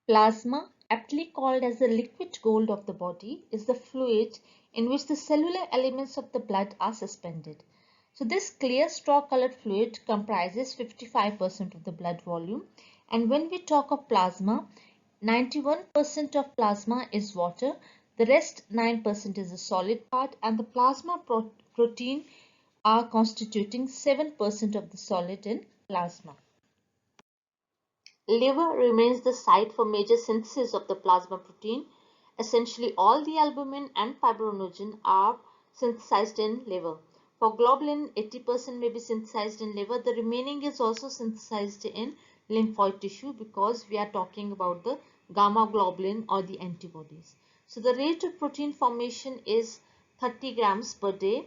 Plasma, aptly called as the liquid gold of the body, is the fluid in which the cellular elements of the blood are suspended. So this clear straw-colored fluid comprises 55% of the blood volume, and when we talk of plasma, 91% of plasma is water, the rest 9% is a solid part, and the plasma protein are constituting 7% of the solid in plasma. Liver remains the site for major synthesis of the plasma protein. Essentially all the albumin and fibrinogen are synthesized in liver. For globulin, 80% may be synthesized in liver. The remaining is also synthesized in lymphoid tissue because we are talking about the gamma globulin or the antibodies. So the rate of protein formation is 30 grams per day.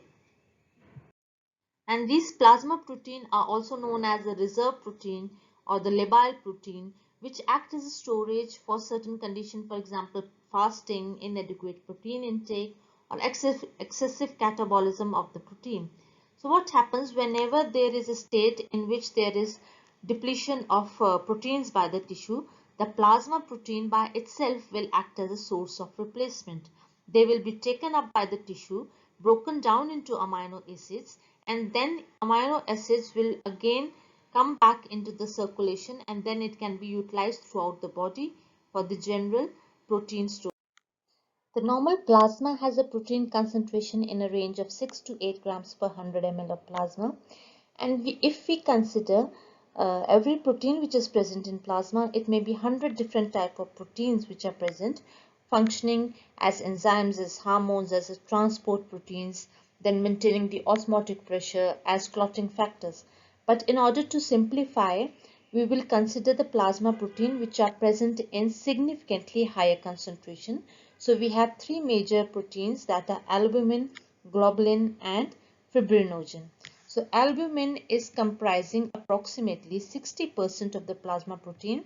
And these plasma protein are also known as the reserve protein or the labile protein, which act as a storage for certain conditions, for example, fasting, inadequate protein intake, or excessive catabolism of the protein. So what happens whenever there is a state in which there is depletion of proteins by the tissue, the plasma protein by itself will act as a source of replacement. They will be taken up by the tissue, broken down into amino acids, and then amino acids will again come back into the circulation, and then it can be utilized throughout the body for the general protein storage. The normal plasma has a protein concentration in a range of 6 to 8 grams per 100 ml of plasma, and if we consider every protein which is present in plasma, it may be 100 different type of proteins which are present, functioning as enzymes, as hormones, as transport proteins, then maintaining the osmotic pressure, as clotting factors. But in order to simplify, we will consider the plasma protein which are present in significantly higher concentration. So we have three major proteins, that are albumin, globulin, and fibrinogen. So albumin is comprising approximately 60% of the plasma protein,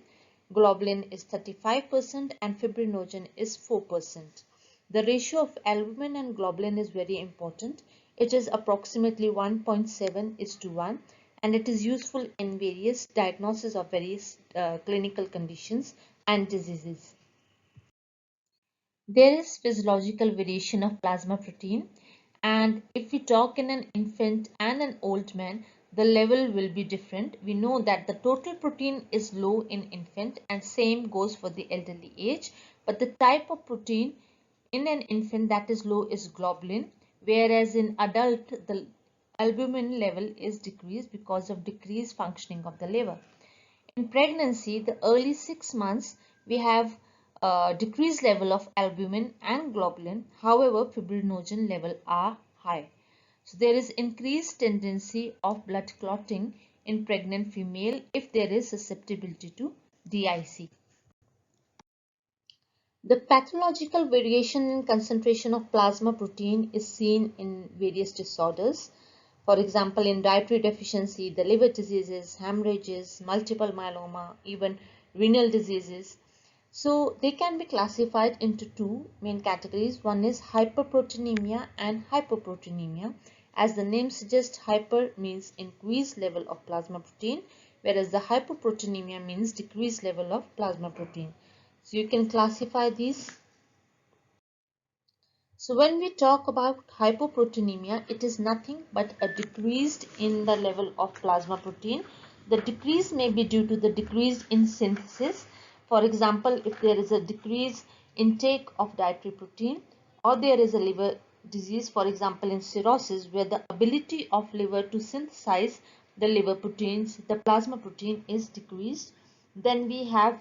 globulin is 35%, and fibrinogen is 4%. The ratio of albumin and globulin is very important. It is approximately 1.7:1, and it is useful in various diagnosis of various clinical conditions and diseases. There is physiological variation of plasma protein, and if we talk in an infant and an old man, the level will be different. We know that the total protein is low in infant, and same goes for the elderly age, but the type of protein in an infant that is low is globulin, whereas in adult the albumin level is decreased because of decreased functioning of the liver. In pregnancy, the early 6 months, we have decreased level of albumin and globulin. However, fibrinogen level are high. So there is increased tendency of blood clotting in pregnant female if there is susceptibility to DIC. The pathological variation in concentration of plasma protein is seen in various disorders. For example, in dietary deficiency, the liver diseases, hemorrhages, multiple myeloma, even renal diseases. So they can be classified into two main categories. One is hyperproteinemia and hypoproteinemia. As the name suggests, hyper means increased level of plasma protein, whereas the hypoproteinemia means decreased level of plasma protein. So you can classify these. So when we talk about hypoproteinemia, it is nothing but a decrease in the level of plasma protein. The decrease may be due to the decrease in synthesis. For example, if there is a decrease intake of dietary protein, or there is a liver disease, for example in cirrhosis, where the ability of liver to synthesize the liver proteins, the plasma protein is decreased. Then we have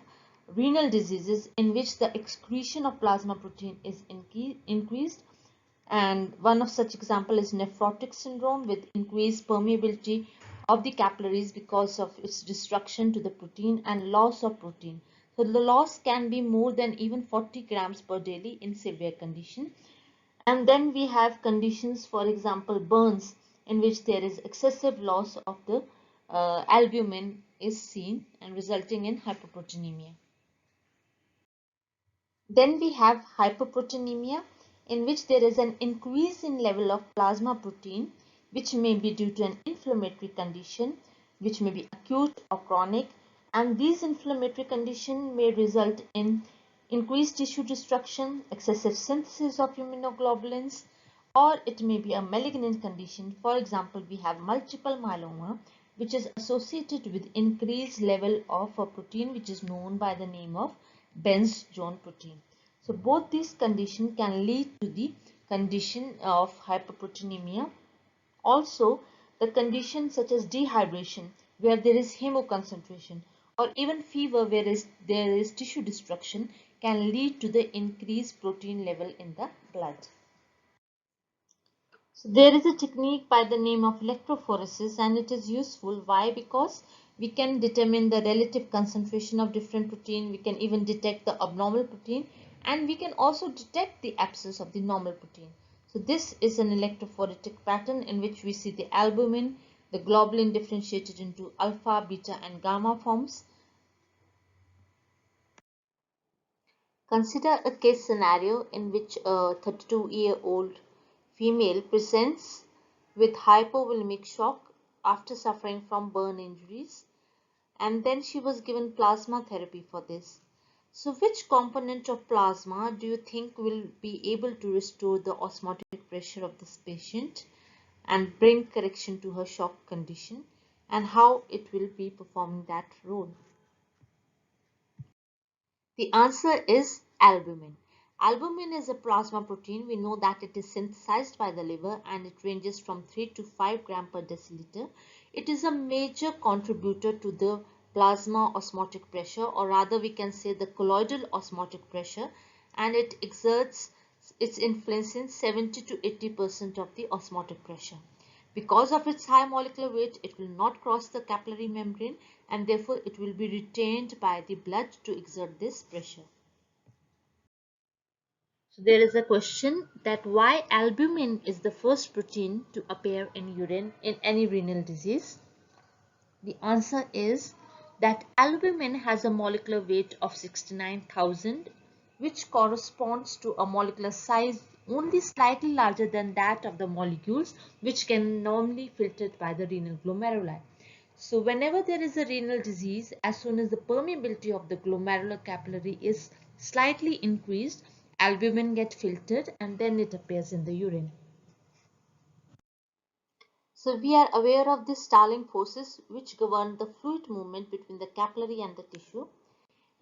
renal diseases in which the excretion of plasma protein is increased, and one of such example is nephrotic syndrome with increased permeability of the capillaries because of its destruction to the protein and loss of protein. So the loss can be more than even 40 grams per daily in severe condition. And then we have conditions, for example burns, in which there is excessive loss of the albumin is seen and resulting in hypoproteinemia. Then we have hypoproteinemia, in which there is an increase in level of plasma protein, which may be due to an inflammatory condition, which may be acute or chronic, And these inflammatory conditions may result in increased tissue destruction, excessive synthesis of immunoglobulins, or it may be a malignant condition. For example, we have multiple myeloma, which is associated with increased level of a protein which is known by the name of Benz-Jones protein. So both these conditions can lead to the condition of hypoproteinemia. Also, the conditions such as dehydration, where there is hemoconcentration, or even fever where there is tissue destruction, can lead to the increased protein level in the blood. So there is a technique by the name of electrophoresis, and it is useful. Why? Because we can determine the relative concentration of different protein, we can even detect the abnormal protein, and we can also detect the absence of the normal protein. So this is an electrophoretic pattern in which we see the albumin, the globulin differentiated into alpha, beta and gamma forms. Consider a case scenario in which a 32-year-old female presents with hypovolemic shock after suffering from burn injuries, and then she was given plasma therapy for this. So which component of plasma do you think will be able to restore the osmotic pressure of this patient and bring correction to her shock condition, and how it will be performing that role? The answer is albumin. Albumin is a plasma protein. We know that it is synthesized by the liver and it ranges from 3 to 5 gram per deciliter. It is a major contributor to the plasma osmotic pressure, or rather we can say the colloidal osmotic pressure, and it exerts its influence in 70 to 80% of the osmotic pressure. Because of its high molecular weight, it will not cross the capillary membrane, and therefore it will be retained by the blood to exert this pressure. So there is a question that why albumin is the first protein to appear in urine in any renal disease. The answer is that albumin has a molecular weight of 69,000, which corresponds to a molecular size only slightly larger than that of the molecules which can normally filtered by the renal glomeruli. So whenever there is a renal disease, as soon as the permeability of the glomerular capillary is slightly increased, albumin gets filtered and then it appears in the urine. So we are aware of the stalling forces which govern the fluid movement between the capillary and the tissue.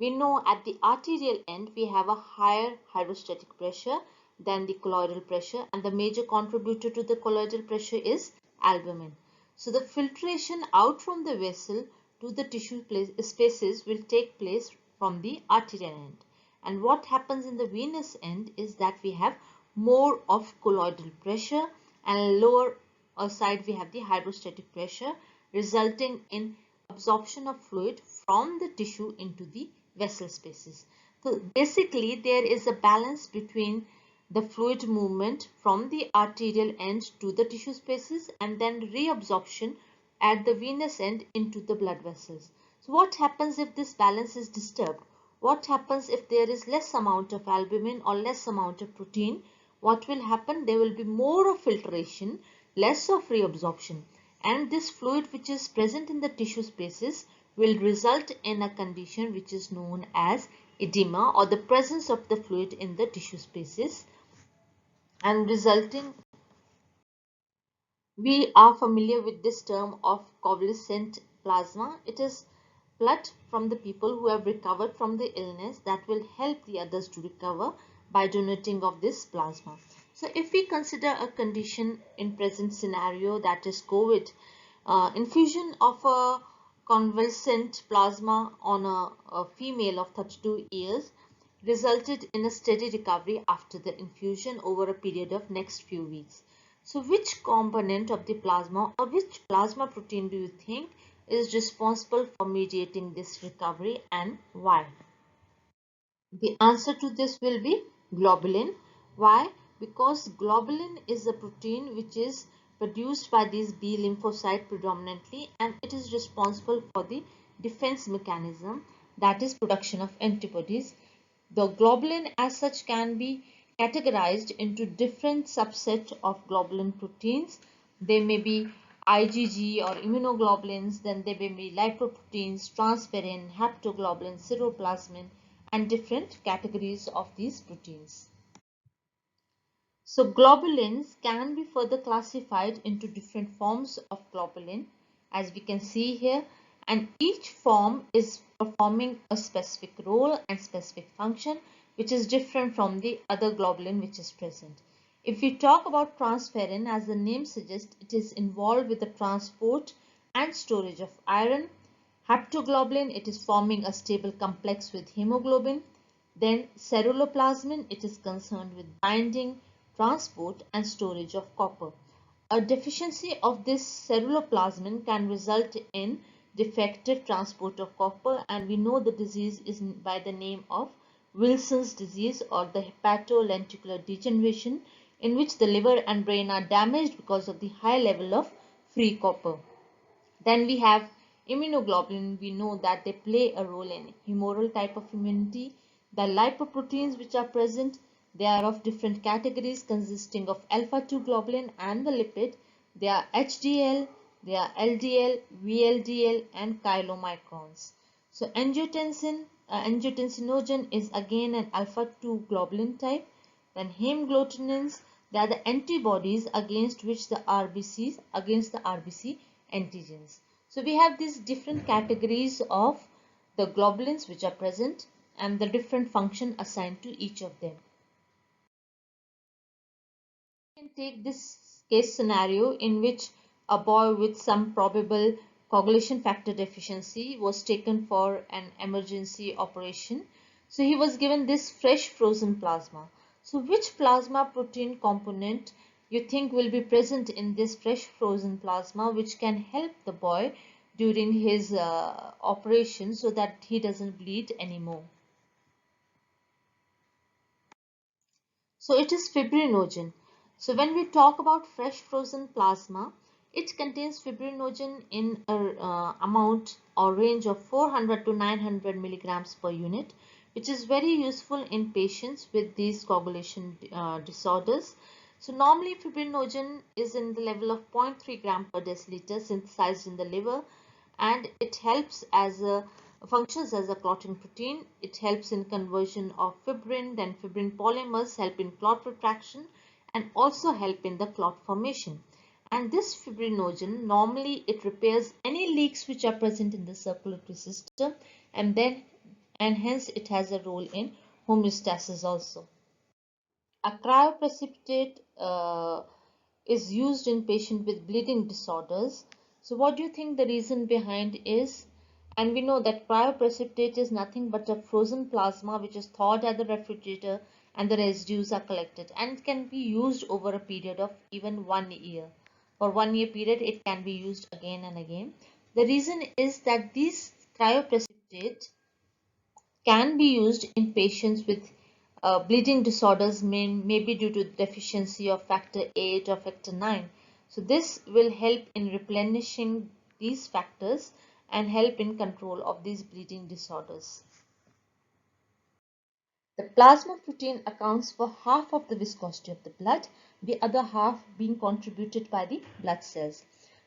We know at the arterial end we have a higher hydrostatic pressure than the colloidal pressure, and the major contributor to the colloidal pressure is albumin. So the filtration out from the vessel to the tissue spaces will take place from the arterial end. And what happens in the venous end is that we have more of colloidal pressure, and lower side we have the hydrostatic pressure, resulting in absorption of fluid from the tissue into the vessel spaces. So basically there is a balance between the fluid movement from the arterial end to the tissue spaces and then reabsorption at the venous end into the blood vessels. So what happens if this balance is disturbed? What happens if there is less amount of albumin or less amount of protein? What will happen? There will be more of filtration, less of reabsorption, and this fluid which is present in the tissue spaces will result in a condition which is known as edema, or the presence of the fluid in the tissue spaces, and resulting, we are familiar with this term of convalescent plasma. It is blood from the people who have recovered from the illness that will help the others to recover by donating of this plasma. So if we consider a condition in present scenario, that is COVID, infusion of a convalescent plasma on a female of 32 years resulted in a steady recovery after the infusion over a period of next few weeks. So which component of the plasma or which plasma protein do you think is responsible for mediating this recovery, and why? The answer to this will be globulin. Why? Because globulin is a protein which is produced by these B lymphocyte predominantly, and it is responsible for the defense mechanism, that is production of antibodies. The globulin as such can be categorized into different subsets of globulin proteins. They may be IgG or immunoglobulins, then there may be lipoproteins, transferrin, haptoglobulin, cytoplasmin, and different categories of these proteins. So globulins can be further classified into different forms of globulin, as we can see here, and each form is performing a specific role and specific function which is different from the other globulin which is present. If we talk about transferrin, as the name suggests, it is involved with the transport and storage of iron. Haptoglobulin, it is forming a stable complex with hemoglobin. Then ceruloplasmin, it is concerned with binding, transport and storage of copper. A deficiency of this ceruloplasmin can result in defective transport of copper, and we know the disease is by the name of Wilson's disease or the hepatolenticular degeneration, in which the liver and brain are damaged because of the high level of free copper. Then we have immunoglobulin. We know that they play a role in humoral type of immunity. The lipoproteins which are present, they are of different categories consisting of alpha-2 globulin and the lipid. They are HDL, they are LDL, VLDL and chylomicrons. So angiotensinogen is again an alpha-2 globulin type. Then hemagglutinin, they are the antibodies against the RBC antigens. So we have these different categories of the globulins which are present and the different function assigned to each of them. We can take this case scenario in which a boy with some probable coagulation factor deficiency was taken for an emergency operation. So he was given this fresh frozen plasma. So which plasma protein component you think will be present in this fresh frozen plasma which can help the boy during his operation so that he doesn't bleed anymore? So it is fibrinogen. So when we talk about fresh frozen plasma, it contains fibrinogen in a amount or range of 400 to 900 milligrams per unit, which is very useful in patients with these coagulation disorders. So normally fibrinogen is in the level of 0.3 gram per deciliter synthesized in the liver, and it helps as a functions as a clotting protein. It helps in conversion of fibrin, then fibrin polymers help in clot retraction and also help in the clot formation. And this fibrinogen, normally it repairs any leaks which are present in the circulatory system, and hence it has a role in homeostasis also. A cryoprecipitate is used in patients with bleeding disorders. So what do you think the reason behind is? And we know that cryoprecipitate is nothing but a frozen plasma which is thawed at the refrigerator and the residues are collected, and it can be used over a period of even 1 year. For 1 year period it can be used again and again. The reason is that these cryoprecipitate can be used in patients with bleeding disorders may be due to deficiency of factor 8 or factor 9. So this will help in replenishing these factors and help in control of these bleeding disorders. The plasma protein accounts for half of the viscosity of the blood, the other half being contributed by the blood cells.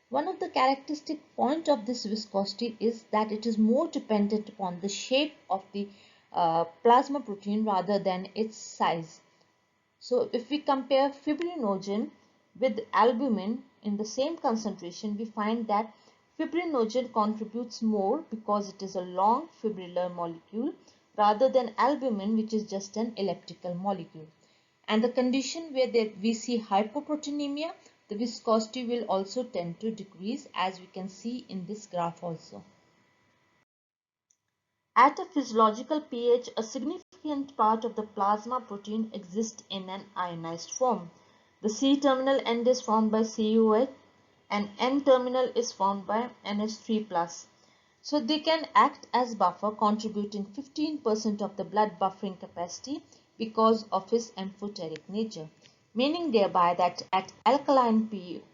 One of the characteristic points of this viscosity is that it is more dependent upon the shape of the plasma protein rather than its size. So if we compare fibrinogen with albumin in the same concentration, we find that fibrinogen contributes more because it is a long fibrillar molecule rather than albumin, which is just an elliptical molecule. And the condition where we see hypoproteinemia, the viscosity will also tend to decrease, as we can see in this graph also. At a physiological pH, a significant part of the plasma protein exists in an ionized form. The C-terminal end is formed by COH and N-terminal is formed by NH3+. So they can act as buffer, contributing 15% of the blood buffering capacity because of its amphoteric nature, meaning thereby that at alkaline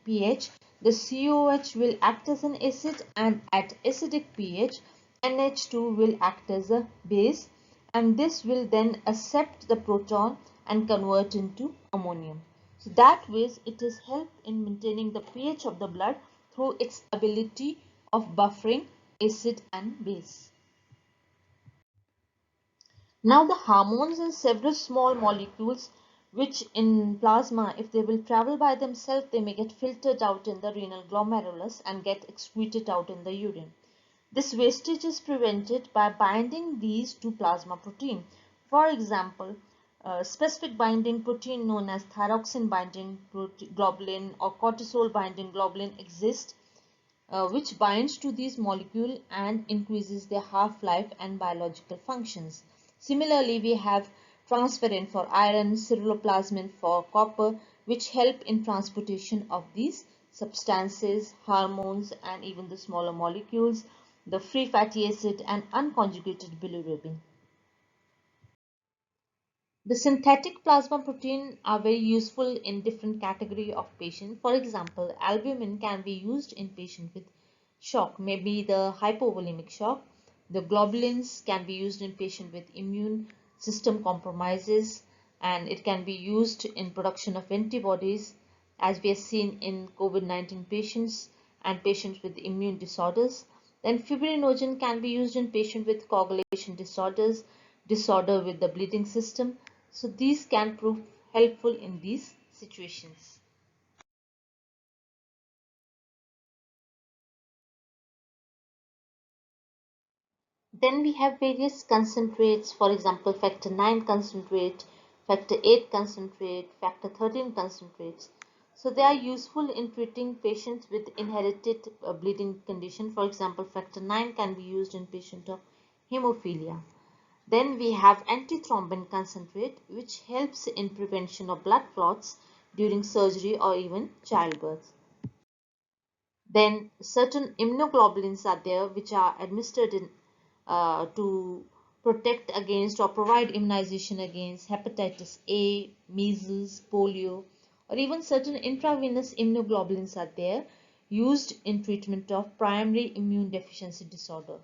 pH, the COH will act as an acid, and at acidic pH, NH2 will act as a base, and this will then accept the proton and convert into ammonium. So that way it is help in maintaining the pH of the blood through its ability of buffering acid and base. Now the hormones and several small molecules which in plasma, if they will travel by themselves, they may get filtered out in the renal glomerulus and get excreted out in the urine. This wastage is prevented by binding these to plasma protein. For example, specific binding protein known as thyroxine binding globulin or cortisol binding globulin exists, which binds to these molecules and increases their half-life and biological functions. Similarly, we have transferrin for iron, ceruloplasmin for copper, which help in transportation of these substances, hormones, and even the smaller molecules, the free fatty acid and unconjugated bilirubin. The synthetic plasma protein are very useful in different category of patient. For example, albumin can be used in patient with shock, maybe the hypovolemic shock. The globulins can be used in patient with immune system compromises, and it can be used in production of antibodies as we have seen in COVID-19 patients and patients with immune disorders. Then fibrinogen can be used in patients with coagulation disorders, disorder with the bleeding system. So these can prove helpful in these situations. Then we have various concentrates, for example, factor 9 concentrate, factor 8 concentrate, factor 13 concentrates. So they are useful in treating patients with inherited bleeding condition. For example, factor 9 can be used in patient of hemophilia. Then we have antithrombin concentrate, which helps in prevention of blood clots during surgery or even childbirth. Then certain immunoglobulins are there which are administered in, to protect against or provide immunization against hepatitis A, measles, polio, or even certain intravenous immunoglobulins are there used in treatment of primary immune deficiency disorder.